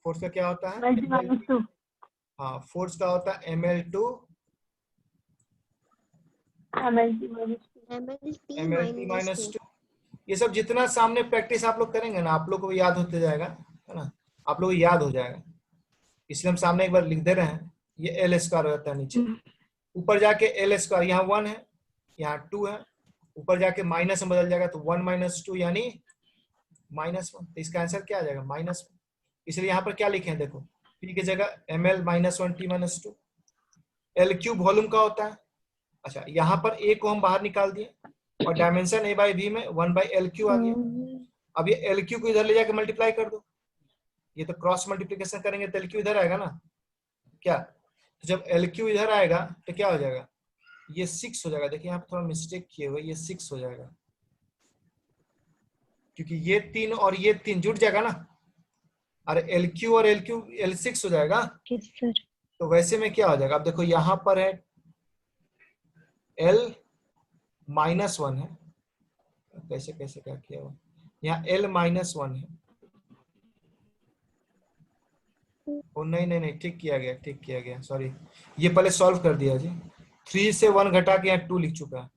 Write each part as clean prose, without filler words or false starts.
Force का क्या होता है? -2। हाँ, फोर्स का होता है ml2 mlt -2। ये सब जितना सामने प्रैक्टिस आप लोग करेंगे ना, आप लोग को याद होते जाएगा, है ना, आप लोग को याद हो जाएगा। इसलिए हम सामने एक बार लिख दे रहे हैं। ये एल स्क्वायर रहता है नीचे, ऊपर जाके एल स्क्वायर, यहाँ 1 है, यहाँ 2 है, ऊपर जाके माइनस में बदल जाएगा तो 1 - 2 यानी -1। तो इसका आंसर क्या आ जाएगा? -1। इसलिए यहाँ पर क्या लिखे हैं देखो, पी की जगह ml -1 t - 2। L cube volume का होता है। अच्छा, यहाँ पर ए को हम बाहर निकाल दिए और डायमेंशन a/v में 1/LQ आ गया। अब ये LQ को इधर ले जाके मल्टीप्लाई कर दो, ये तो क्रॉस मल्टीप्लिकेशन करेंगे तो LQ इधर आएगा ना क्या? तो जब LQ इधर आएगा तो क्या हो जाएगा? ये 6 हो जाएगा। देखिए यहाँ पर थोड़ा मिस्टेक किए हुए, ये 6 हो जाएगा, क्योंकि ये 3 और ये 3 जुड़ जाएगा ना, और LQ और LQ L6 हो जाएगा। तो वैसे में क्या हो जाएगा? अब देखो यहाँ पर है L -1 है, कैसे कैसे क्या किया हुआ, यहाँ L -1 है। ओ नहीं नहीं नहीं, ठीक किया गया, ठीक किया गया, सॉरी। ये पहले सॉल्व कर दिया जी, 3 से 1 घटा के यहाँ 2 लिख चुका है।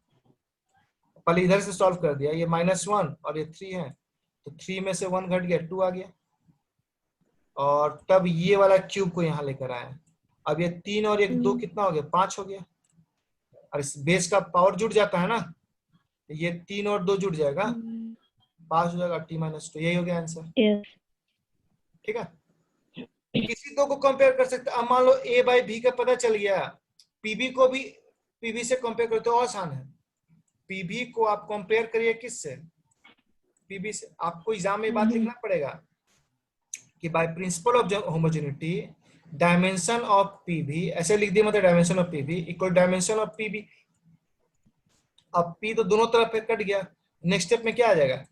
पहले इधर से सॉल्व कर दिया, ये -1 और ये 3 है, तो 3 में से 1 घट गया, 2 आ गया, और तब ये वाला क्यूब को यहाँ लेकर आया। अब ये 3 और 1 2 कितना हो गया? 5 हो गया, और इस बेस का पावर जुड़ जाता है ना, ये 3 और 2 जुड़ जाएगा, 5 हो जाएगा, t - 2। यही हो गया आंसर। ठीक है, किसी दो को कंपेयर कर सकते। अब मान लो a/v का पता चल गया, pb को भी pb से कंपेयर करो तो आसान है। pb को आप कंपेयर करिए किससे? pb से। आपको एग्जाम में बात लिखना पड़ेगा कि by principle of homogeneity dimension of pb, ऐसे लिख दिया, मतलब dimension of pb equal dimension of pb। अब p तो दोनों तरफ पे कट गया, नेक्स्ट स्टेप में क्या आ जाएगा?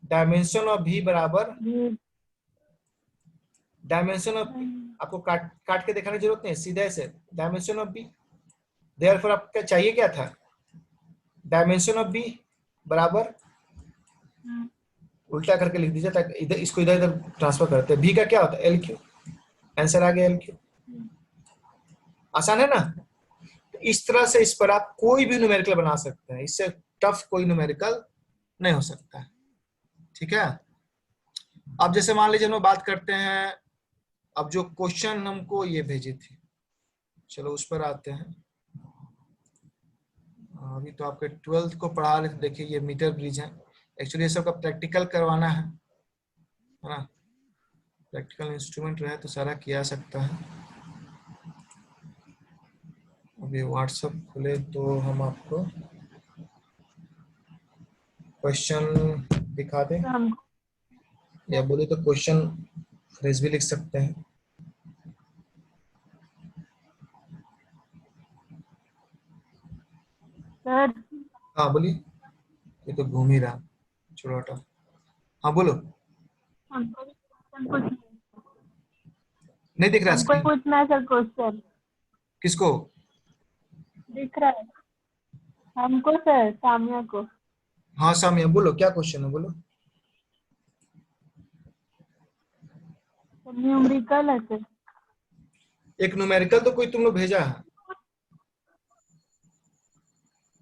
डायमेंशन ऑफ v बराबर डायमेंशन ऑफ p। आपको काट के दिखाने की जरूरत नहीं, सीधे से डायमेंशन ऑफ b। देयरफॉर आपका चाहिए क्या था? डायमेंशन ऑफ b बराबर, उल्टा करके लिख दीजिए ताकि इधर इसको इधर इधर ट्रांसफर करते हैं। b का क्या होता है? LQ। आंसर आ गया LQ। आसान है ना? इस तरह से इस पर आप कोई भी न्यूमेरिकल बना सकते हैं, इससे टफ कोई न्यूमेरिकल नहीं हो सकता है। ठीक है, अब जैसे मान लीजिए हम लोग बात करते हैं, अब जो क्वेश्चन हमको ये भेजी थी, चलो उस पर आते हैं। अभी तो आपके 12th को पढ़ा रहे थे, देखिए ये मीटर ब्रिज है। एक्चुअली ये सब का प्रैक्टिकल करवाना है ना, प्रैक्टिकल इंस्ट्रूमेंट रहे तो सारा किया सकता है। अभी व्हाट्सएप खुले तो हम आपको क्वेश्चन दिखा दें, या बोले तो क्वेश्चन फ्रेज भी लिख सकते हैं। सर हाँ बोलिए, ये तो घूम ही रहा, छोड़ो हटाओ। हाँ बोलो। नहीं दिख रहा हमको स्क्रीन? पूछना है सर क्वेश्चन। किसको? दिख रहा है हमको सर, सामिया को। हाँ सामिया बोलो, क्या क्वेश्चन है बोलो। न्यूमेरिकल है सर। एक न्यूमेरिकल तो कोई तुम लोग भेजा है?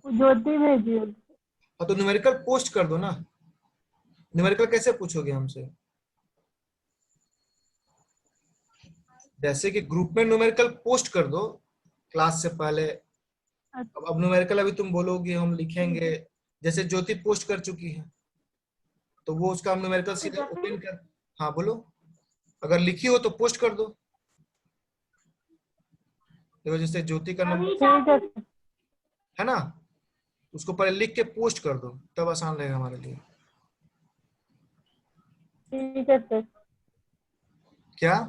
ज्योति भेजी है। हाँ तो न्यूमेरिकल पोस्ट कर दो ना। न्यूमेरिकल कैसे पूछोगे हमसे? जैसे कि ग्रुप में न्यूमेरिकल पोस्ट कर दो क्लास से पहले। अब न्यूमेरिकल अभी तुम बोलोगे हम लिखेंगे, जैसे ज्योति पोस्ट कर चुकी है तो वो उसका हम न्यूमेरिकल सीधे ओपन कर। हाँ बोलो, अगर लिखी हो तो पोस्ट कर दो। देखो जैसे ज्योति का नंबर है ना, उसको पहले लिख के पोस्ट कर दो, तब आसान रहेगा हमारे लिए। ठीक है सर। क्या?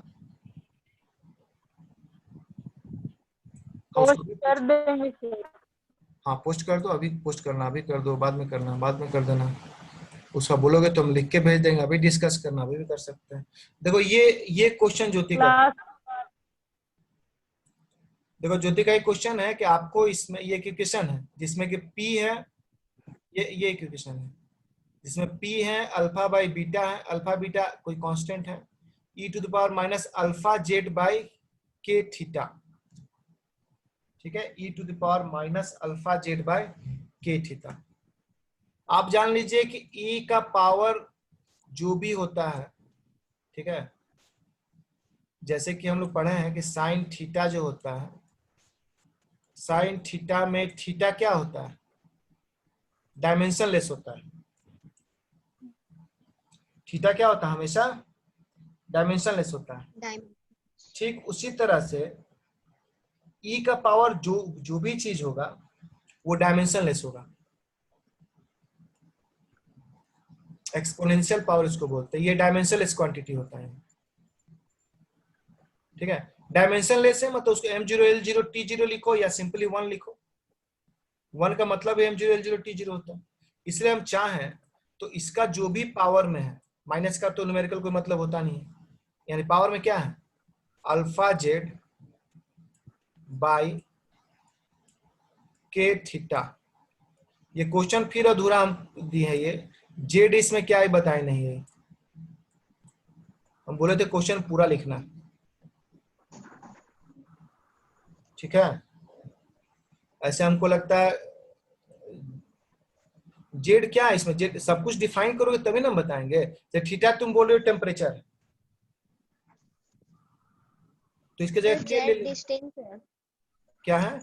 पोस्ट कर देंगे सर। हाँ पोस्ट कर दो, अभी पोस्ट करना, अभी कर दो, बाद में करना, बाद में कर देना। उसका बोलोगे तो हम लिख के भेज देंगे, अभी डिस्कस करना अभी भी कर सकते हैं। देखो ये क्वेश्चन ज्योति का, देखो ज्योति का एक क्वेश्चन है कि आपको इसमें ये इक्वेशन है जिसमें कि P है, ये इक्वेशन है जिसमें P है, अल्फा बाई बीटा है, अल्फा बीटा कोई कांस्टेंट है, e to the power minus alpha z by k theta, ठीक है, e to the power minus alpha z by k theta. आप जान लीजिए कि ई का पावर जो भी होता है, ठीक है, जैसे कि हम लोग पढ़े हैं कि साइन थीटा जो होता है, साइन थीटा में थीटा क्या होता है, डायमेंशन लेस होता है। थीटा क्या होता है, हमेशा डायमेंशन लेस होता है। ठीक उसी तरह से ई का पावर जो भी चीज होगा वो डायमेंशन लेस होगा। एक्सपोनेंशियल पावर इसको बोलते हैं, ये डायमेंशन लेस क्वांटिटी होता है, ठीक है। डायमेंशन लेस है मतलब उसको m0 l0 t0 लिखो या सिंपली 1 लिखो। 1 का मतलब है m0 l0 t0 होता है। इसलिए हम चाहें तो इसका जो भी पावर में है, माइनस का तो न्यूमेरिकल कोई मतलब होता नहीं है, यानी पावर में क्या है, alpha z by k theta. ये क्वेश्चन फिर अधूरा हम दिए है, ये जेड इसमें क्या है बताए नहीं है, हम बोले थे क्वेश्चन पूरा लिखना, ठीक है। ऐसे हमको लगता है जेड क्या है इसमें, जेड सब कुछ डिफाइन करोगे तभी ना हम बताएंगे। तो थीटा तुम बोल रहे हो टेम्परेचर, तो इसके जगह के ले लो। डिस्टेंस है, क्या है,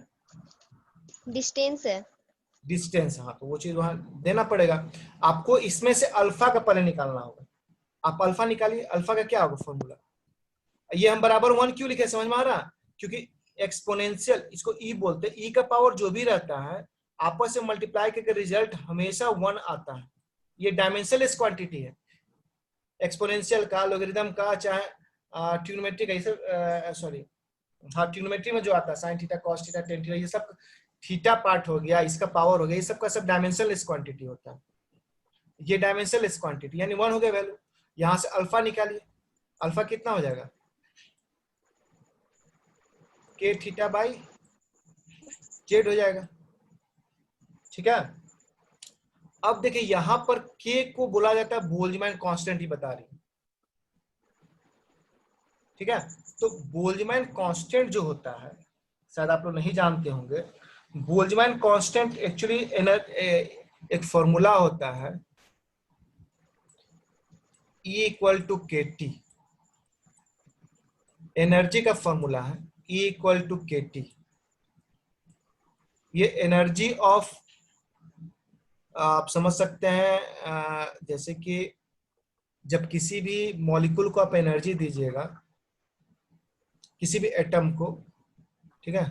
डिस्टेंस है। डिस्टेंस, हाँ, तो वो चीज वहां देना पड़ेगा आपको। इसमें से अल्फा का पहले निकालना होगा, आप अल्फा निकालिए। अल्फा का क्या होगा फॉर्मूला, ये हम बराबर 1 क्यों लिखे, समझ में आ रहा, क्योंकि एक्सपोनेंशियल इसको ई बोलते हैं, ई का पावर जो भी रहता है आपस में मल्टीप्लाई करके रिजल्ट हमेशा 1 आता है। ये डायमेंशनलेस क्वांटिटी है, एक्सपोनेंशियल का, लोगरिथम का, चाहे ट्रिग्नोमेट्री का, सॉरी हाँ ट्रिग्नोमेट्री में जो आता है sine theta cos theta tan theta, ये सब थीटा पार्ट हो गया, इसका पावर हो गया, ये सब का सब डायमेंशनलेस क्वांटिटी होता है। ये डायमेंशनलेस क्वांटिटी यानी 1 हो गया वैल्यू। यहां से अल्फा निकालिए, अल्फा कितना हो जाएगा, के थीटा बाई जेड हो जाएगा, ठीक है। अब देखिए यहां पर के को बोला जाता है बोल्ट्जमैन कांस्टेंट ही बता रही, ठीक है। तो बोल्ट्जमैन कांस्टेंट जो होता है शायद आप लोग नहीं जानते होंगे, बोल्ट्जमैन कांस्टेंट एक्चुअली एक फॉर्मूला होता है E इक्वल टू के टी, एनर्जी का फॉर्मूला है E इक्वल टू के टी। ये एनर्जी ऑफ, आप समझ सकते हैं जैसे कि जब किसी भी मॉलिक्यूल को आप एनर्जी दीजिएगा, किसी भी एटम को, ठीक है,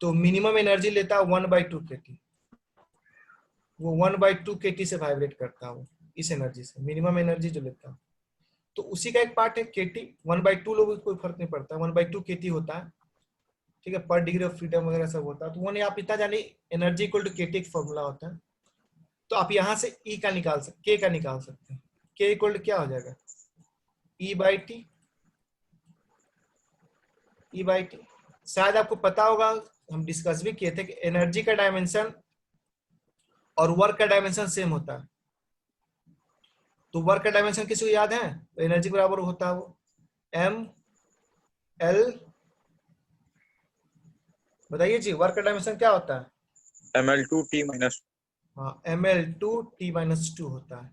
तो मिनिमम एनर्जी लेता है 1/2 kT, वो 1/2 kT से वाइब्रेट करता है वो, इस एनर्जी से मिनिमम एनर्जी जो लेता है। तो उसी का एक पार्ट है kT, 1/2 लोगों को कोई फर्क नहीं पड़ता, 1/2 kT होता है, ठीक है, पर डिग्री ऑफ फ्रीडम वगैरह सब होता है। तो वो नहीं, आप इतना जानिए एनर्जी इक्वल टू kT एक फॉर्मूला होता है। तो आप यहां से E का निकाल सकते, K का निकाल सकते हैं। K इक्वल टू क्या हो जाएगा, E/T, E/T। शायद आपको पता होगा, हम डिस्कस भी किए थे कि एनर्जी का डायमेंशन और वर्क का डायमेंशन सेम होता है। तो वर्क का डायमेंशन किसी को याद है, तो एनर्जी बराबर होता है वो ml, बताइए जी वर्क का डायमेंशन क्या होता है, ml2t minus, हाँ ml2t-2 होता है।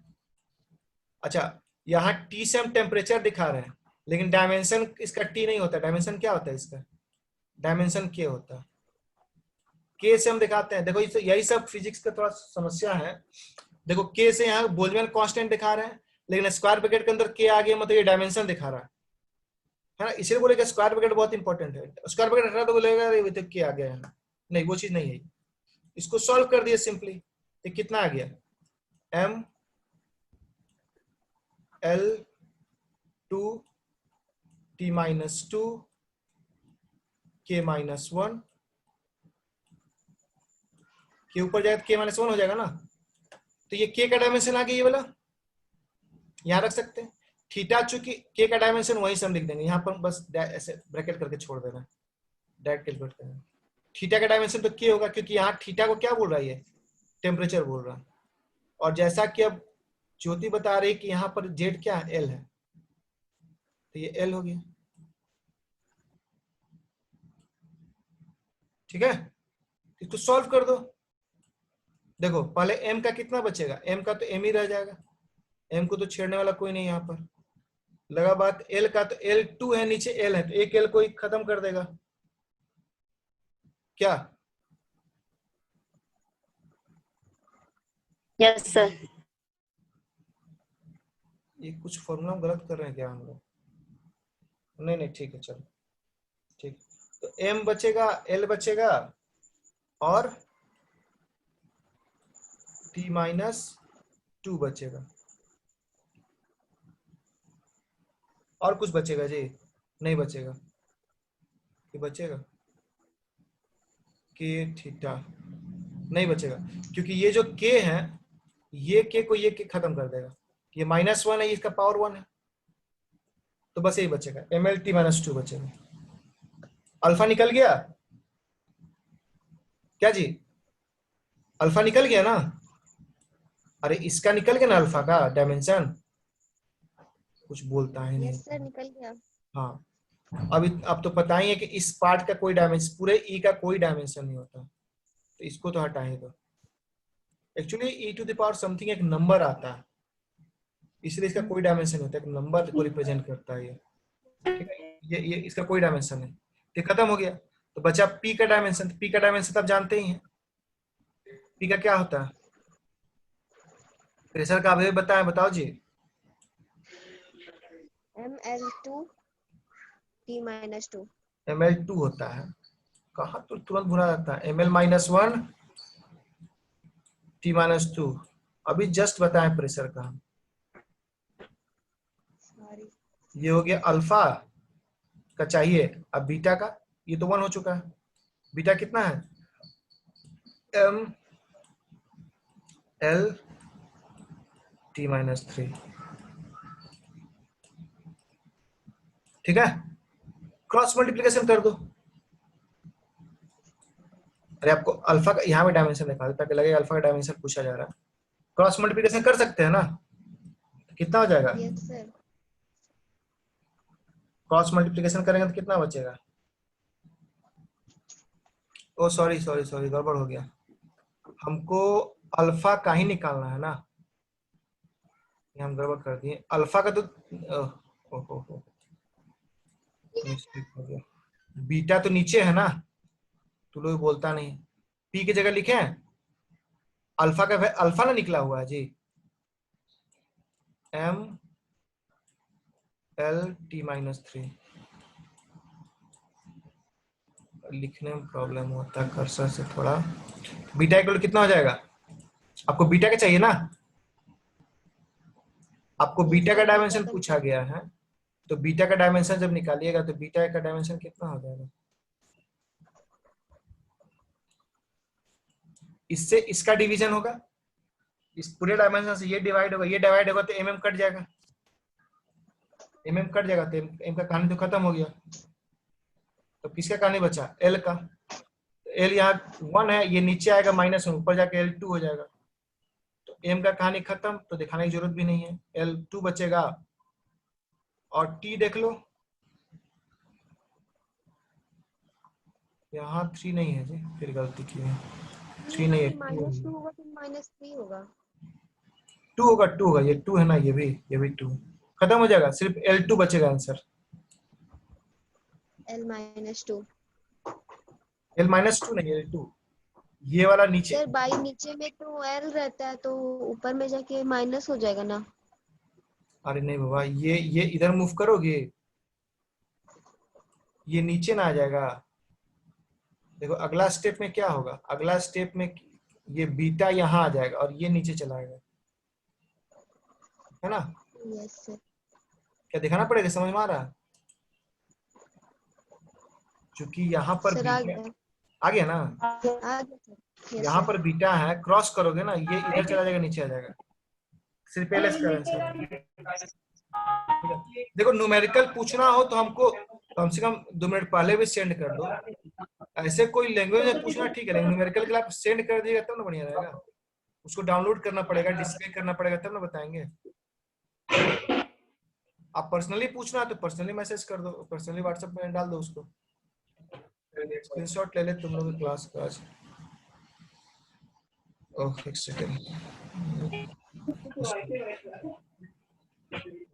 अच्छा, यहाँ T से हम टेम्परेचर दिखा रहे हैं, लेकिन डायमेंशन इसका T नहीं होता, डायमेंशन क्या होता है इसका, डायमेंशन K होता है। K से हम दिखाते हैं, देखो यही सब फिजिक्स का थोड़ा समस्या है। देखो K से यहाँ बोल्ट्जमैन कांस्टेंट दिखा रहे हैं, लेकिन स्क्वायर ब्रैकेट के अंदर K आ गया मतलब ये डायमेंशन दिखा रहा है ना, इसलिए बोलेगा स्क्वायर ब्रैकेट बहुत इंपॉर्टेंट है। स्क्वायर ब्रैकेट हटा तो बोलेगा अरे तो K आ गया है, नहीं वो चीज नहीं है। इसको सॉल्व कर दिया सिंपली, तो कितना आ गया, m l2 t-2 k-1 के ऊपर जाए तो k-1 हो जाएगा ना। तो ये k का डायमेंशन आ गया, ये वाला यहां रख सकते हैं। थीटा चूंकि k का डायमेंशन वहीं से हम लिख देंगे, यहाँ पर बस ऐसे ब्रैकेट करके छोड़ देना, डायरेक्ट कैलकुलेट करना। थीटा का डायमेंशन तो k होगा, क्योंकि यहाँ थीटा को क्या बोल रहा है, ये टेम्परेचर बोल रहा है। और जैसा कि अब ज्योति बता रही कि यहाँ पर जेड क्या है, एल है, तो ये L हो गया। ठीक है, इसको सॉल्व कर दो। देखो पहले M का कितना बचेगा, M का तो M ही रह जाएगा, M को तो छेड़ने वाला कोई नहीं यहाँ पर। लगा बात, L का तो L2 है, नीचे L है, तो एक L को ही खत्म कर देगा क्या? Yes sir. ये कुछ फॉर्मूला गलत कर रहे हैं क्या हम लोग? नहीं नहीं ठीक है, चलो ठीक। तो M बचेगा, L बचेगा और T-2 बचेगा। और कुछ बचेगा जी? नहीं बचेगा। ये बचेगा K थीटा, नहीं बचेगा, क्योंकि ये जो K है, ये K को ये K खत्म कर देगा। ये -1 है, इसका पावर 1 है, तो बस यही बचेगा, MLT-2 बचेगा। अल्फा निकल गया क्या जी? अल्फा निकल गया ना? अरे इसका निकल गया ना अल्फा का डायमेंशन, कुछ बोलता है नहीं। यस सर, निकल गया। हाँ, अब तो पता ही है कि इस पार्ट का कोई डायमेंशन, पूरे ई का कोई डायमेंशन नहीं होता, तो इसको तो हटा ही दो। एक्चुअली e⁻ समथिंग एक नंबर आता है, इसलिए इसका कोई डायमेंशन नहीं होता, एक नंबर को रिप्रेजेंट करता है ये। ठीक है, ये इसका कोई डायमेंशन नहीं, तो खत्म हो गया। तो बचा p का डायमेंशन। p का डायमेंशन तो आप जानते ही हैं, p का क्या होता है? प्रेशर का अभी बताएं, बताओ जी। ML2 T-2। ml2 होता है, कहा तो तुरंत भुला जाता है। ml-1 T-2, अभी जस्ट बताएं प्रेशर का। सॉरी। ये हो गया अल्फा का चाहिए, अब बीटा का, ये तो 1 हो चुका है। बीटा कितना है? ML-T-3। ठीक है, क्रॉस मल्टीप्लिकेशन कर दो। अरे आपको अल्फा का यहाँ पे डायमेंशन दिखा दो ताकि लगे अल्फा का डायमेंशन पूछा जा रहा है। क्रॉस मल्टीप्लिकेशन कर सकते हैं ना? कितना हो जाएगा? Yes sir. क्रॉस मल्टीप्लिकेशन करेंगे तो कितना बचेगा? ओ सॉरी सॉरी सॉरी, गड़बड़ हो गया। हमको अल्फा का ही निकालना है ना, ये हम गड़बड़ कर दिए। अल्फा का तो ओहो मिस्टेक हो गया। बीटा तो नीचे है ना, तू लोग बोलता नहीं। पी की जगह लिखे हैं अल्फा का, अल्फा ना निकला हुआ है जी, ML-T-3। लिखने में प्रॉब्लम होता है कर्सर से थोड़ा। बीटा इक्वल कितना हो जाएगा? आपको बीटा का चाहिए ना, आपको बीटा का डायमेंशन पूछा गया है, तो बीटा का डायमेंशन जब निकालिएगा तो बीटा का डायमेंशन कितना हो जाएगा? इससे इसका डिवीजन होगा, इस पूरे डायमेंशन से ये डिवाइड होगा, ये डिवाइड होगा तो mm कट जाएगा, mm कट जाएगा तो m का कहानी तो खत्म हो गया। तो किसका कहानी बचा? l का। l यहाँ 1 है, ये नीचे आएगा -1, ऊपर जाके L2 हो जाएगा, तो m का कहानी खत्म, तो दिखाने की जरूरत भी नहीं है। L2 बचेगा और t देख लो, यहाँ 3 नहीं है जी, फिर गलती की है, 3 नहीं है, -2 होगा तो -3 होगा। 2 होगा, 2 होगा, ये 2 है ना, ये भी 2, खत्म हो जाएगा, सिर्फ L2 बचेगा आंसर। L-2। L-2 नहीं, L2, ये वाला नीचे। सर बाई नीचे में तो L रहता है, तो ऊपर में जाके माइनस हो जाएगा ना। अरे नहीं बाबा, ये इधर मूव करोगे, ये नीचे ना आ जाएगा। देखो अगला स्टेप में क्या होगा, अगला स्टेप में ये बीटा यहाँ आ जाएगा और ये नीचे चला आएगा, है ना? Yes sir. क्या दिखाना पड़ेगा, समझ में आ रहा है? क्योंकि यहाँ पर सर आ बीटा गया। आ गया ना, आ गया सर। यहाँ पर बीटा है, क्रॉस करोगे ना, ये इधर चला जाएगा, नीचे आ जाएगा, सिर्फ पहले इसका आंसर। देखो न्यूमेरिकल पूछना हो तो हमको कम से कम 2 मिनट पहले भी सेंड कर दो। ऐसे कोई लैंग्वेज में पूछना ठीक है, लेकिन न्यूमेरिकल के लिए आप सेंड कर दीजिएगा तब ना बढ़िया रहेगा। उसको डाउनलोड करना पड़ेगा, डिस्प्ले करना पड़ेगा, तब ना बताएंगे। आप पर्सनली पूछना है तो पर्सनली मैसेज कर दो, पर्सनली व्हाट्सएप में डाल दो उसको, स्क्रीनशॉट ले ले तुम लोग क्लास का आज। ओह एक सेकंड,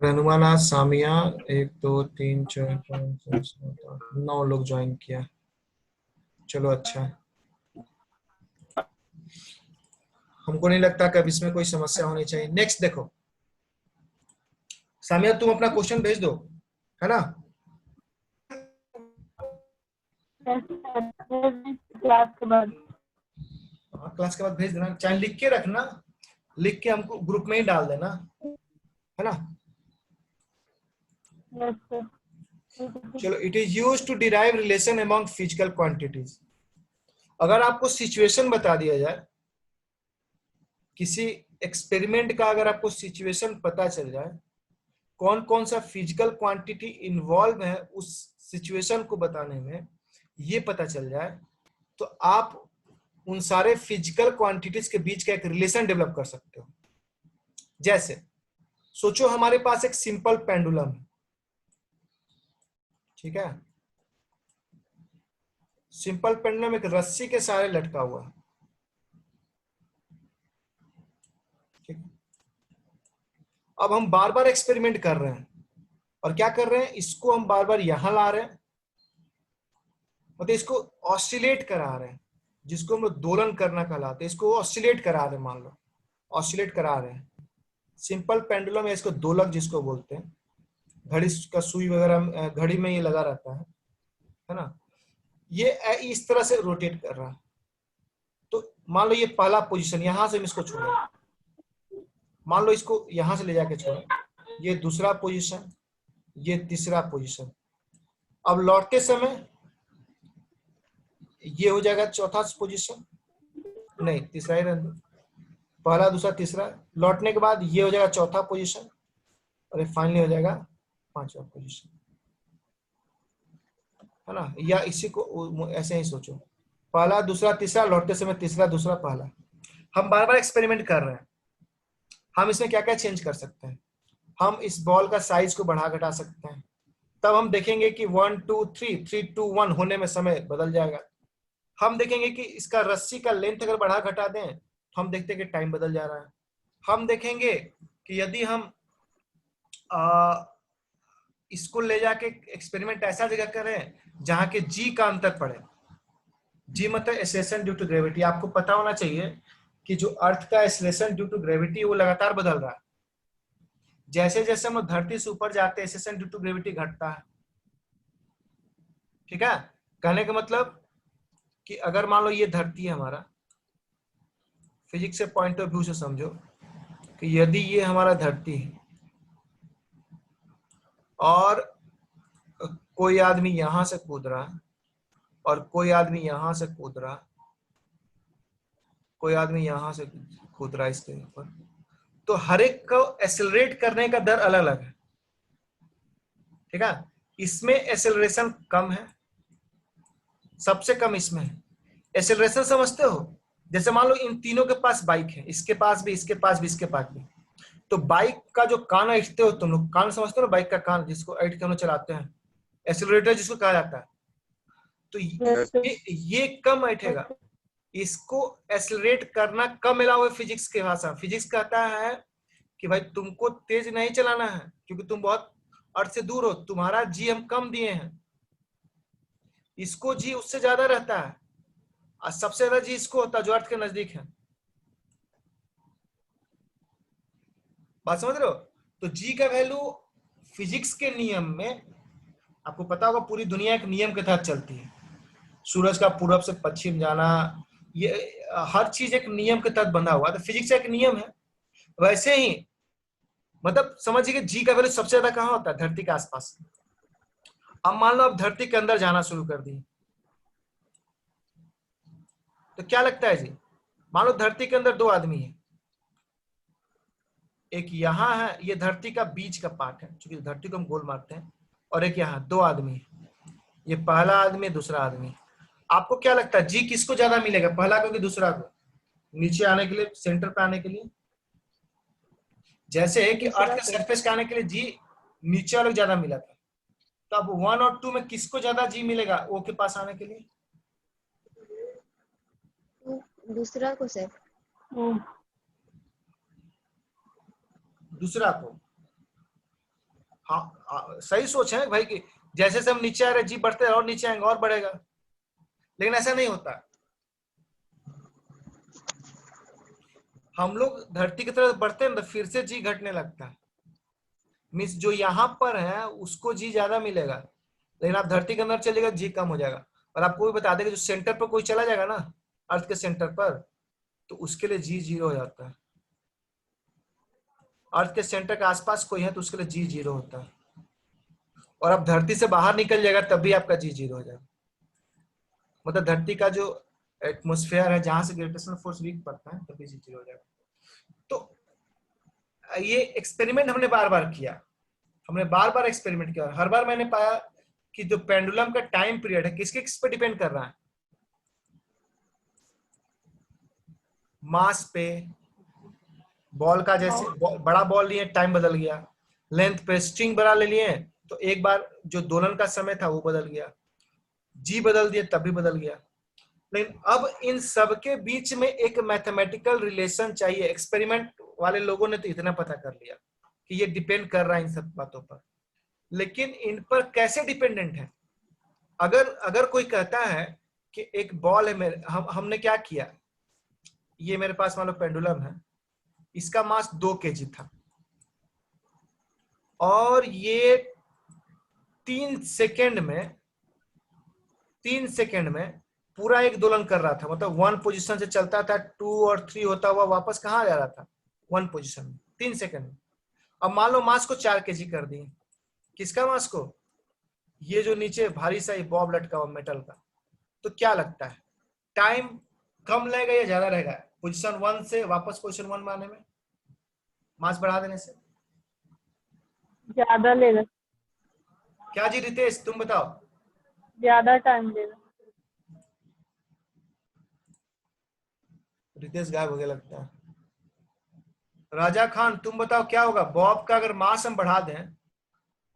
रहनुमाना सामिया 1 2 3 4 5 6 7 8 9 लोग ज्वाइन किया, चलो अच्छा है। हमको नहीं लगता कि अब इसमें कोई समस्या होनी चाहिए। नेक्स्ट देखो सामिया, तुम अपना क्वेश्चन भेज दो, है ना? क्लास के बाद। हाँ, क्लास के बाद भेज देना, चाहे लिख के रखना, लिख के हमको ग्रुप में ही डाल देना, है ना? Yes sir. चलो, it is used to derive relation among physical quantities. अगर आपको सिचुएशन बता दिया जाए, किसी एक्सपेरिमेंट का अगर आपको सिचुएशन पता चल जाए, कौन कौन सा फिजिकल क्वांटिटी इन्वॉल्व है उस सिचुएशन को बताने में, ये पता चल जाए, तो आप उन सारे फिजिकल क्वांटिटीज के बीच का एक रिलेशन डेवलप कर सकते हो। जैसे सोचो हमारे पास एक सिंपल पेंडुलम है, ठीक है? सिंपल पेंडुलम एक रस्सी के सहारे लटका हुआ है, ठीक है? अब हम बार बार एक्सपेरिमेंट कर रहे हैं, और क्या कर रहे हैं, इसको हम बार बार यहां ला रहे हैं, मतलब इसको ऑसिलेट करा रहे हैं, जिसको हम लोग दोलन करना कहलाते हैं, इसको ऑसिलेट करा रहे हैं, मान लो ऑसिलेट करा रहे हैं। सिंपल पेंडुलम है, इसको दोलक जिसको बोलते हैं, घड़ी का सुई वगैरह घड़ी में ये लगा रहता है ना? ये इस तरह से रोटेट कर रहा है। तो मान लो ये पहला पोजीशन, यहां से हम इसको छोड़े, मान लो इसको यहां से ले जाके छोड़े, ये दूसरा पोजीशन, ये तीसरा पोजीशन। अब लौटते समय ये हो जाएगा चौथा पोजीशन, नहीं तीसरा ही रहने दो, पहला दूसरा तीसरा, लौटने के बाद ये हो जाएगा चौथा पोजीशन, और फाइनली हो जाएगा पांचवा पोजीशन, है ना? या इसी को ऐसे ही सोचो, पहला दूसरा तीसरा, लौटते समय तीसरा दूसरा पहला। हम बार बार एक्सपेरिमेंट कर रहे हैं, हम इसमें क्या क्या चेंज कर सकते हैं? हम इस बॉल का साइज को बढ़ा घटा सकते हैं, तब हम देखेंगे कि 1 2 3 3 2 1 होने में समय बदल जाएगा। हम देखेंगे कि इसका रस्सी का लेंथ अगर बढ़ा घटा दें तो हम देखते हैं कि टाइम बदल जा रहा है। हम देखेंगे कि यदि हम इसको ले जाके एक्सपेरिमेंट ऐसा जगह करें जहां के जी का अंतर पड़े, जी मतलब एक्सेलरेशन ड्यू टू ग्रेविटी। आपको पता होना चाहिए कि जो अर्थ का एक्सेलरेशन ड्यू टू ग्रेविटी वो लगातार बदल रहा है। जैसे जैसे हम धरती से ऊपर जाते हैं एक्सेलरेशन ड्यू टू ग्रेविटी घटता है, ठीक है? कहने का मतलब कि अगर मान लो ये धरती है हमारा, फिजिक्स से पॉइंट ऑफ व्यू से समझो कि यदि ये हमारा धरती है और कोई आदमी यहां से कूद रहा है और कोई आदमी यहां से कूद रहा है, कोई आदमी यहां से कूद रहा है इसके ऊपर, तो हर एक को एक्सेलरेट करने का दर अलग अलग है, ठीक है? इसमें एक्सेलरेशन कम है, सबसे कम इसमें है। एक्सेलरेशन समझते हो? जैसे मान लो इन तीनों के पास बाइक है, इसके पास भी, इसके पास भी, इसके पास भी, तो बाइक का जो कान ऐठते हो तुम लोग, कान समझते हो ना, बाइक का कान जिसको ऐठ के हम लोग चलाते हैं, एक्सेलरेटर जिसको कहा जाता है, तो ये कम ऐठेगा, इसको एक्सेलरेट करना कम अलाउ है फिजिक्स के भाषा। फिजिक्स कहता है कि भाई तुमको तेज नहीं चलाना है क्योंकि तुम बहुत अर्थ से दूर हो, तुम्हारा जी हम कम दिए हैं, इसको जी उससे ज्यादा रहता है, और सबसे ज्यादा जी इसको होता है जो अर्थ के नजदीक है। बात समझ रहे हो? तो जी का वैल्यू फिजिक्स के नियम में, आपको पता होगा पूरी दुनिया एक नियम के तहत चलती है, सूरज का पूरब से पश्चिम जाना, ये हर चीज एक नियम के तहत बंधा हुआ है, तो फिजिक्स एक नियम है। वैसे ही मतलब समझिए कि जी का वैल्यू सबसे ज्यादा कहां होता है? धरती के आसपास। अब मान लो आप धरती के अंदर जाना शुरू कर दिए, तो क्या लगता है जी? मान लो धरती के अंदर दो आदमी है, एक यहाँ है, ये धरती का बीच का पार्ट है क्योंकि धरती को हम गोल मारते हैं, और एक यहाँ, दो आदमी है, ये पहला आदमी दूसरा आदमी। आपको क्या लगता है जी किसको ज्यादा मिलेगा, पहला को कि दूसरा को, नीचे आने के लिए, सेंटर पे आने के लिए? जैसे कि अर्थ के सरफेस पे आने के लिए जी नीचे वाले को ज्यादा मिला था। तो अब 1 और 2 में किसको ज्यादा जी मिलेगा ओ के पास आने के लिए? दूसरा को सर। ओ, दूसरा को। हाँ, सही सोच है भाई कि जैसे जैसे हम नीचे आ रहे जी बढ़ते हैं और नीचे आएंगे और बढ़ेगा, लेकिन ऐसा नहीं होता। हम लोग धरती की तरफ बढ़ते हैं तो फिर से जी घटने लगता है। मीन्स जो यहाँ पर है उसको जी ज्यादा मिलेगा, लेकिन आप धरती के अंदर चलेगा जी कम हो जाएगा। और आपको भी बता दें कि जो सेंटर पर कोई चला जाएगा ना, अर्थ के सेंटर पर, तो उसके लिए जी 0 हो जाता है। अर्थ के सेंटर के आसपास कोई है तो उसके लिए जी 0 होता है। और आप धरती से बाहर निकल जाएगा तब भी आपका जी 0 हो जाएगा। मतलब धरती का जो एटमोस्फेयर है जहां से ग्रेविटेशनल फोर्स वीक पड़ता है तभी जी 0 हो जाएगा। तो ये एक्सपेरिमेंट हमने बार बार किया, हमने बार बार एक्सपेरिमेंट किया, हर बार मैंने पाया कि जो पेंडुलम का टाइम पीरियड है किसके किस पे डिपेंड कर रहा है? मास पे। बॉल का जैसे बड़ा बॉल लिए टाइम बदल गया, लेंथ पे स्ट्रिंग बड़ा ले लिए तो एक बार जो दोलन का समय था वो बदल गया, जी बदल दिए तब भी बदल गया। लेकिन अब इन सब के बीच में एक मैथमेटिकल रिलेशन चाहिए। एक्सपेरिमेंट वाले लोगों ने तो इतना पता कर लिया कि ये डिपेंड कर रहा है इन सब बातों पर, लेकिन इन पर कैसे डिपेंडेंट है? अगर अगर कोई कहता है कि एक बॉल है मेरे, हमने क्या किया, ये मेरे पास मान लो पेंडुलम है, इसका मास 2 kg था और ये 3 सेकेंड में पूरा एक दोलन कर रहा था। मतलब 1 पोजीशन से चलता था, 2 और 3 होता हुआ वापस कहाँ जा रहा था? 1 पोजीशन में 3 सेकेंड में। अब मान लो मास को 4 kg कर दिए। किसका मास को? ये जो नीचे भारी सा बॉब लटका हुआ मेटल का। तो क्या लगता है टाइम कम लगेगा या ज्यादा रहेगा पोजीशन 1 से वापस पोजीशन 1 में आने में, मास बढ़ा देने से? ज्यादा लेगा, क्या जी रितेश तुम बताओ? ज्यादा टाइम लेगा। रितेश गायब हो गया लगता है। राजा खान तुम बताओ क्या होगा? बॉब का अगर मास हम बढ़ा दें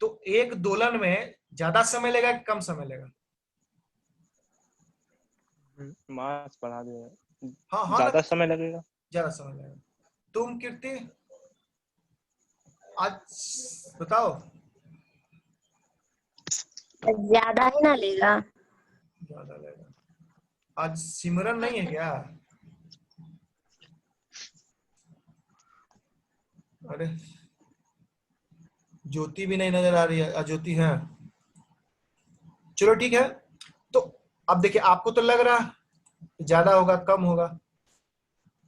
तो एक दोलन में ज्यादा समय लेगा कि कम समय लेगा? मास बढ़ा देगा, हाँ हाँ ज्यादा ना, समय लगेगा। ज्यादा समय लगेगा। तुम कीर्ति आज बताओ। ज्यादा ही ना लेगा। ज्यादा लगेगा। आज सिमरन नहीं है क्या? अरे ज्योति भी नहीं नजर आ रही है, अज्योति है। चलो ठीक है। तो अब देखिए आपको तो लग रहा ज्यादा होगा कम होगा,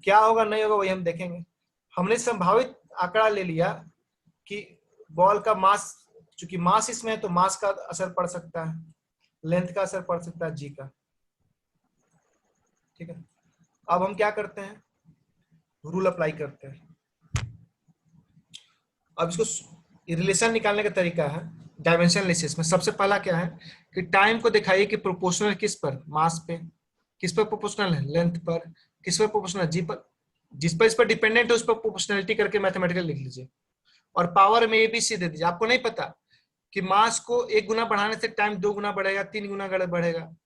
क्या होगा नहीं होगा वही हम देखेंगे। हमने संभावित आंकड़ा ले लिया कि बॉल का मास, चूंकि मास इसमें है तो मास का असर पड़ सकता है, लेंथ का असर पड़ सकता है जी का। ठीक है, अब हम क्या करते हैं, रूल अप्लाई करते हैं। अब इसको रिलेशन निकालने का तरीका है डायमेंशन एनालिसिस में। सबसे पहला क्या है कि टाइम को दिखाइए कि प्रोपोर्शनल किस पर, मास पे। किस पर प्रोपोर्शनल है? लेंथ पर। किस पर प्रोपोर्शनल? जी पर। जिस पर इस पर डिपेंडेंट है उस पर प्रोपोर्शनलिटी करके मैथमेटिकल लिख लीजिए और पावर में एबीसी दे दीजिए। आपको नहीं पता कि मास को 1 गुना बढ़ाने से टाइम 2 गुना बढ़ेगा, 3 गुना बढ़ेगा।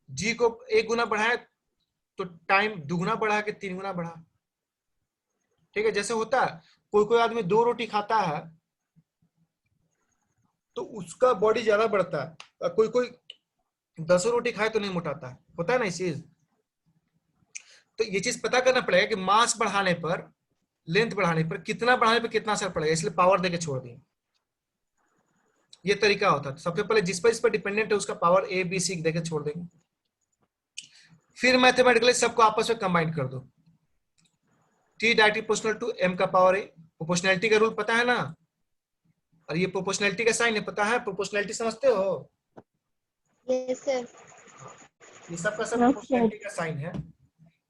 जी को 1 गुना बढ़ाए तो टाइम 2 गुना बढ़ा के 3 गुना बढ़ा। ठीक है, जैसे होता है कोई कोई आदमी 2 रोटी खाता है तो उसका बॉडी ज्यादा बढ़ता है, और कोई कोई 10 रोटी खाए तो नहीं मोटाता है, होता है ना इस चीज। तो ये चीज पता करना पड़ेगा कि मास बढ़ाने पर, लेंथ बढ़ाने पर, कितना बढ़ाने पर कितना असर पड़ेगा, इसलिए पावर देके छोड़ दिए। ये तरीका होता है। तो सबसे पहले जिस पर इस पर डिपेंडेंट है उसका पावर ए बी सी देके छोड़ देंगे, फिर मैथमेटिकली सबको आपस में कंबाइन कर दो। T directly proportional to M का पावर ए। प्रोपोर्शनैलिटी का रूल पता है ना? और ये प्रोपोर्शनैलिटी का साइन है, पता है? प्रोपोर्शनैलिटी समझते हो? Yes sir. ये सब का सब प्रोपोर्शनैलिटी का साइन है।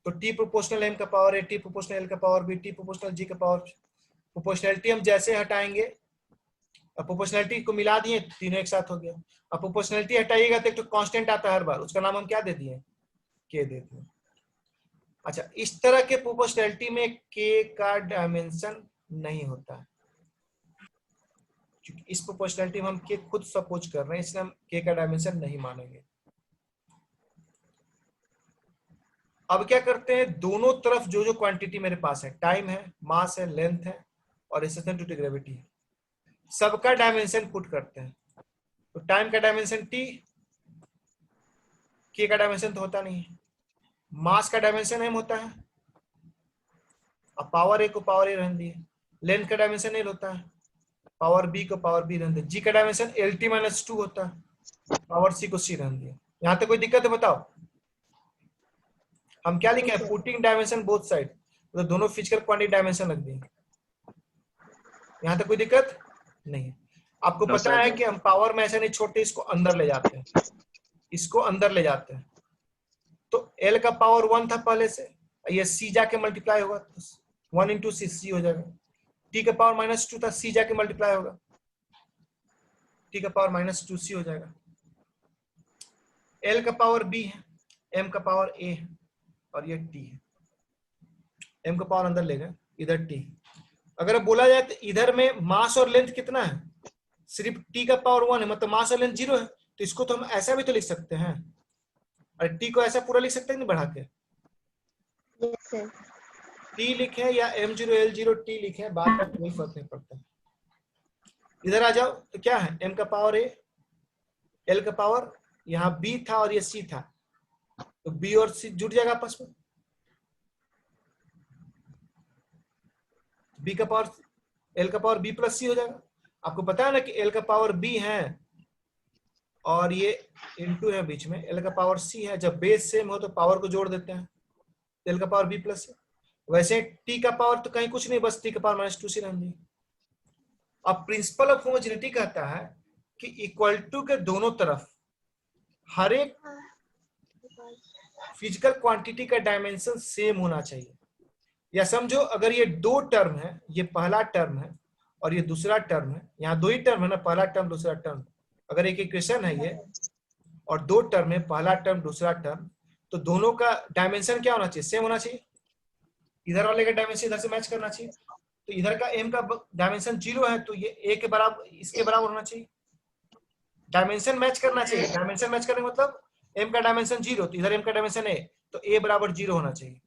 तो टी प्रोपोर्शनल एम का पावर ए, टी प्रोपोर्शनल एल का पावर बी, टी प्रोपोर्शनल जी का पावर। प्रोपोर्शनैलिटी हम जैसे हटाएंगे, अब प्रोपोर्शनैलिटी को मिला दिए तीनों एक साथ हो गया। अब प्रोपोर्शनैलिटी हटाइएगा तो एक तो कांस्टेंट आता है हर बार, उसका नाम हम क्या दे दिए? के दे दिए। अच्छा, इस तरह के प्रोपोर्शनैलिटी में के का डायमेंशन नहीं होता है। क्योंकि इस प्रोपोर्शनैलिटी में हम के खुद सपोज कर रहे हैं, इसलिए हम के का डायमेंशन नहीं मानेंगे। अब क्या करते हैं, दोनों तरफ जो जो क्वांटिटी मेरे पास है, टाइम है, मास है, लेंथ है और रेजिस्टेंस ड्यू टू ग्रेविटी है, सबका डायमेंशन पुट करते हैं। तो टाइम का डायमेंशन टी, के का डायमेंशन तो होता नहीं है, मास का डायमेंशन एम होता है, अब पावर ए को पावर ए रहने दिए, लेंथ का डायमेंशन एल होता है, पावर बी को पावर बी रहने दिए, जी का डायमेंशन एल टी माइनस 2 होता है, पावर सी को सी रहने दिए। यहाँ तक कोई दिक्कत है बताओ? हम क्या लिखे हैं, पुटिंग डायमेंशन बोथ साइड, तो दोनों फिजिकल क्वांटिटी डायमेंशन रख दिए। यहाँ तक कोई दिक्कत नहीं है। आपको No, पता sir. है कि हम पावर में ऐसे नहीं छोड़ते, इसको अंदर ले जाते हैं, इसको अंदर ले जाते हैं। तो एल का पावर 1 था पहले से, ये सी जाके मल्टीप्लाई होगा, 1 इंटू सी हो जाएगा। टी का पावर -2 था, सी जाके मल्टीप्लाई होगा, टी का पावर -2c हो जाएगा। एल का पावर बी है, एम का पावर ए है और ये टी है। एम का पावर अंदर ले गए, इधर टी। अगर बोला जाए तो इधर में मास और लेंथ कितना है, सिर्फ टी का पावर 1 है, मतलब मास और लेंथ 0 है। तो इसको तो हम ऐसा भी तो लिख सकते हैं, और टी को ऐसा पूरा लिख सकते हैं नहीं बढ़ा के, यस सर। टी लिखे या m0 l0 टी लिखे, बात में कोई फर्क नहीं पड़ता। इधर आ जाओ तो क्या है, m का पावर a, l का पावर, यहाँ b था और ये c था, तो b और c जुड़ जाएगा आपस में, b का पावर l का पावर b प्लस c हो जाएगा। आपको पता है ना कि l का पावर b है और ये इंटू है बीच में, l का पावर c है, जब बेस सेम हो तो पावर को जोड़ देते हैं, l का पावर b प्लस c। वैसे t का पावर तो कहीं कुछ नहीं, बस t का पावर -2c रहने दी। अब प्रिंसिपल ऑफ होमोजेनिटी कहता है कि इक्वल टू के दोनों तरफ हर एक फिजिकल क्वांटिटी का डायमेंशन सेम होना चाहिए। या समझो अगर ये दो टर्म है, ये पहला टर्म है और ये दूसरा टर्म है, यहाँ दो ही टर्म है ना, पहला टर्म दूसरा टर्म, अगर एक इक्वेशन है ये और दो टर्म है, पहला टर्म दूसरा टर्म, तो दोनों का डायमेंशन क्या होना चाहिए, सेम होना चाहिए। इधर वाले का डायमेंशन इधर से मैच करना चाहिए। तो इधर का m का डायमेंशन 0 है, तो ये a के बराबर, इसके बराबर होना चाहिए, डायमेंशन मैच करना चाहिए। डायमेंशन मैच करने का मतलब m का डायमेंशन 0, तो इधर m का डायमेंशन a, तो a बराबर 0 होना चाहिए।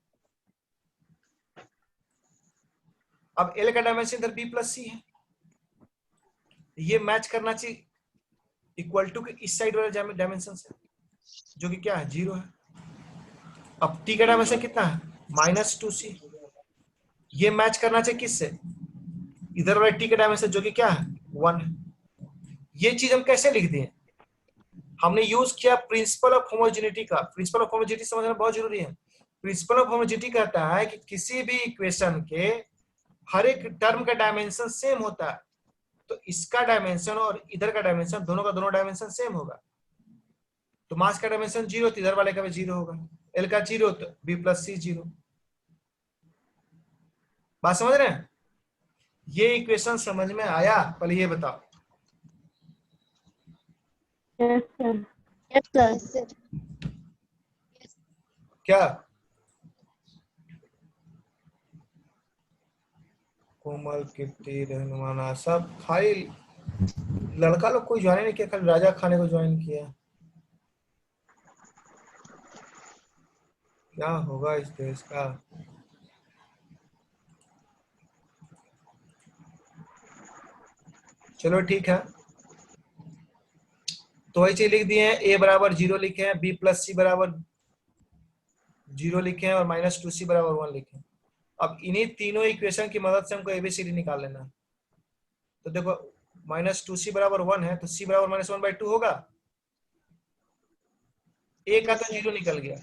अब l का डायमेंशन इधर b प्लस c है, ये मैच करना चाहिए इक्वल टू के इस साइड वाले डायमेंशन से, जो कि क्या है, 0 है। अब t का डायमेंशन कितना है, -2c, ये मैच करना चाहिए किससे, इधर वाले t का डायमेंशन जो कि क्या है, 1 है। ये चीज हम कैसे लिख दिए, हमने यूज किया प्रिंसिपल ऑफ होमोजेनिटी का। प्रिंसिपल ऑफ होमोजेनिटी समझना बहुत जरूरी है। प्रिंसिपल ऑफ होमोजेनिटी कहता है कि किसी भी इक्वेशन के हर एक टर्म का डायमेंशन सेम होता है, तो इसका डायमेंशन और इधर का डायमेंशन, दोनों का दोनों डायमेंशन सेम होगा। तो मास का डायमेंशन 0, तो इधर वाले का भी 0 होगा, एल का 0 तो b प्लस c 0। बात समझ रहे हैं? ये इक्वेशन समझ में आया? पहले ये बताओ। Yes sir. Yes sir. क्या कोमल, कीर्ति, रहनुमाना सब खाली लड़का लोग कोई ज्वाइन नहीं किया, खाली राजा खाने को ज्वाइन किया। क्या होगा इस देश का? चलो ठीक है, तो वही चीज लिख दिए हैं, a बराबर 0 लिखे हैं, b प्लस c बराबर 0 लिखे हैं और -2c बराबर 1 लिखे हैं। अब इन्हीं तीनों इक्वेशन की मदद से हमको एबीसीडी निकाल लेना है। तो देखो -2c बराबर 1 है, तो c बराबर -1/2 होगा, a का तो 0 निकल गया,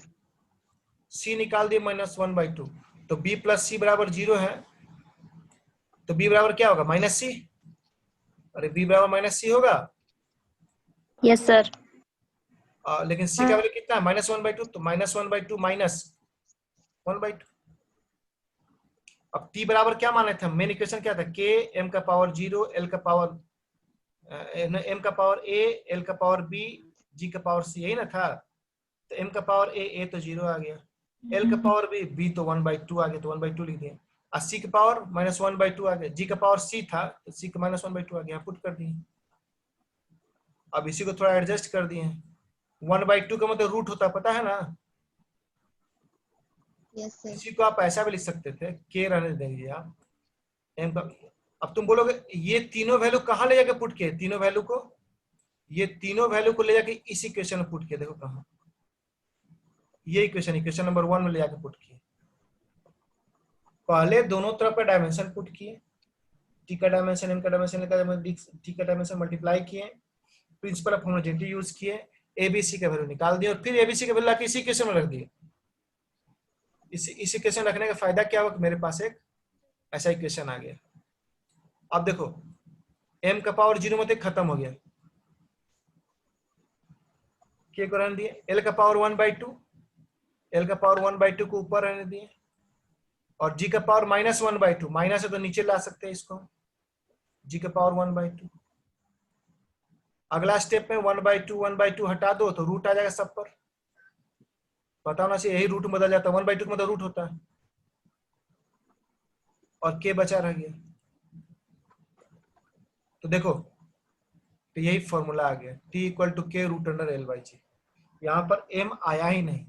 c निकाल दिए -1/2, तो b प्लस c बराबर 0 है, तो b बराबर क्या होगा, -c। अरे b बराबर -c होगा, यस सर। लेकिन c का वैल्यू कितना है, -1/2, तो -1/2 -1/2। अब t बराबर क्या माने थे, मेन इक्वेशन क्या था, k m का पावर 0, l का पावर m का पावर a, l का पावर b, g का पावर c, यही ना था। तो m का पावर a तो 0 आ गया, l का पावर b तो 1/2 आ गया, तो 1/2 लिख दिए। और सी की पावर -1/2 आ गया, जी का पावर सी था तो सी का -1/2 आ गया, पुट कर दिए। अब इसी को थोड़ा एडजस्ट कर दिए। 1/2 का मतलब रूट होता है, पता है ना। Yes sir. इसी को आप ऐसा भी लिख सकते थे, के रहने देंगे आप एम का। अब तुम बोलोगे ये तीनों वैल्यू कहाँ ले जाके पुट किए, तीनों वैल्यू को, ये तीनों वैल्यू को ले जाके इस इक्वेशन में पुट किया, देखो कहाँ, ये इक्वेशन नंबर 1 में ले जाके पुट किए। पहले दोनों तरफ का डायमेंशन पुट किए, टी का डायमेंशन एम का डायमेंशन टी का डायमेंशन मल्टीप्लाई किए, प्रिंसिपल ऑफ होमोजेनिटी यूज किए, एबीसी का वैल्यू निकाल दिए और फिर एबीसी का वैल्यू लाके इसी इक्वेशन में रख दिए। इस इक्वेशन रखने का फायदा क्या हुआ कि मेरे पास एक ऐसा इक्वेशन आ गया। अब देखो m का पावर 0 में खत्म हो गया, k को रहने दिए, l का पावर 1/2, l का पावर 1/2 को ऊपर रहने दिए और g का पावर -1/2, माइनस है तो नीचे ला सकते हैं इसको, g का पावर 1/2। अगला स्टेप में 1/2 हटा दो तो रूट आ जाएगा सब पर, पता होना चाहिए यही रूट में बदल जाता है, 1/2 का मतलब रूट होता है और k बचा रह गया। तो देखो तो यही फॉर्मूला आ गया, t = k√L/g। यहाँ पर m आया ही नहीं,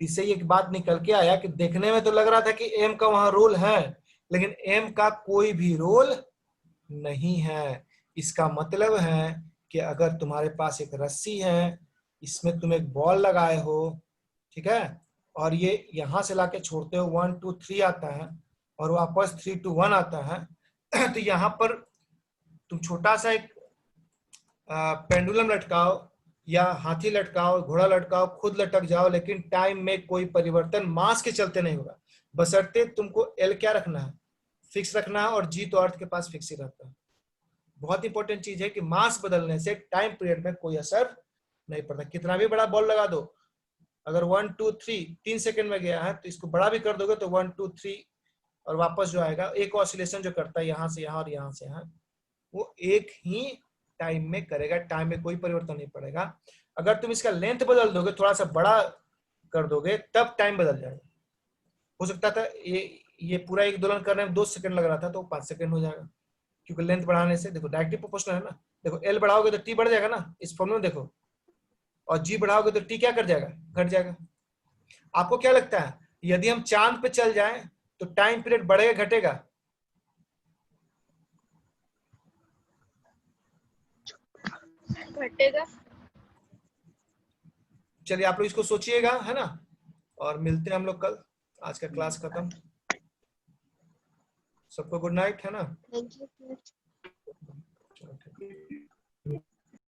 इससे एक बात निकल के आया कि देखने में तो लग रहा था कि m का वहां रोल है, लेकिन m का कोई भी रोल नहीं है। इसका मतलब है कि अगर तुम्हारे पास एक रस्सी है, इसमें तुम एक बॉल लगाए हो, ठीक है, और ये यहां से लाके छोड़ते हो 1 2 3 आता है और वापस 3 2 1 आता है तो यहाँ पर तुम छोटा सा एक पेंडुलम लटकाओ या हाथी लटकाओ, घोड़ा लटकाओ, खुद लटक जाओ, लेकिन टाइम में कोई परिवर्तन मास के चलते नहीं होगा, बशर्ते तुमको एल क्या रखना है, फिक्स रखना है, और जी तो अर्थ के पास फिक्स ही रहता है। बहुत इंपॉर्टेंट चीज है कि मास बदलने से टाइम पीरियड में कोई असर नहीं पड़ता। कितना भी बड़ा बॉल लगा दो, अगर 1 2 3 सेकंड में गया है तो इसको बड़ा भी कर दोगे तो 1 2 3 और वापस जो आएगा, एक ऑसिलेशन जो करता है यहाँ से यहाँ और यहाँ से यहाँ, वो एक ही टाइम में करेगा, टाइम में कोई परिवर्तन नहीं पड़ेगा। अगर तुम इसका लेंथ बदल दोगे, थोड़ा सा बड़ा कर दोगे, तब टाइम बदल जाएगा। हो सकता था ये पूरा एक दोलन करने में 2 सेकंड लग रहा था तो 5 सेकंड हो जाएगा, क्योंकि लेंथ बढ़ाने से देखो डायरेक्टली प्रोपोर्शनल है ना। देखो एल बढ़ाओगे तो टी बढ़ जाएगा ना इस फॉर्मूले में देखो, और जी बढ़ाओगे तो टी क्या कर जाएगा, घट जाएगा। आपको क्या लगता है यदि हम चांद पे चल जाएं तो टाइम पीरियड बढ़ेगा घटेगा? घटेगा। चलिए आप लोग इसको सोचिएगा, है ना, और मिलते हैं हम लोग कल। आज का क्लास खत्म, सबको गुड नाइट, है ना। Thank you. चलो, ठीक है।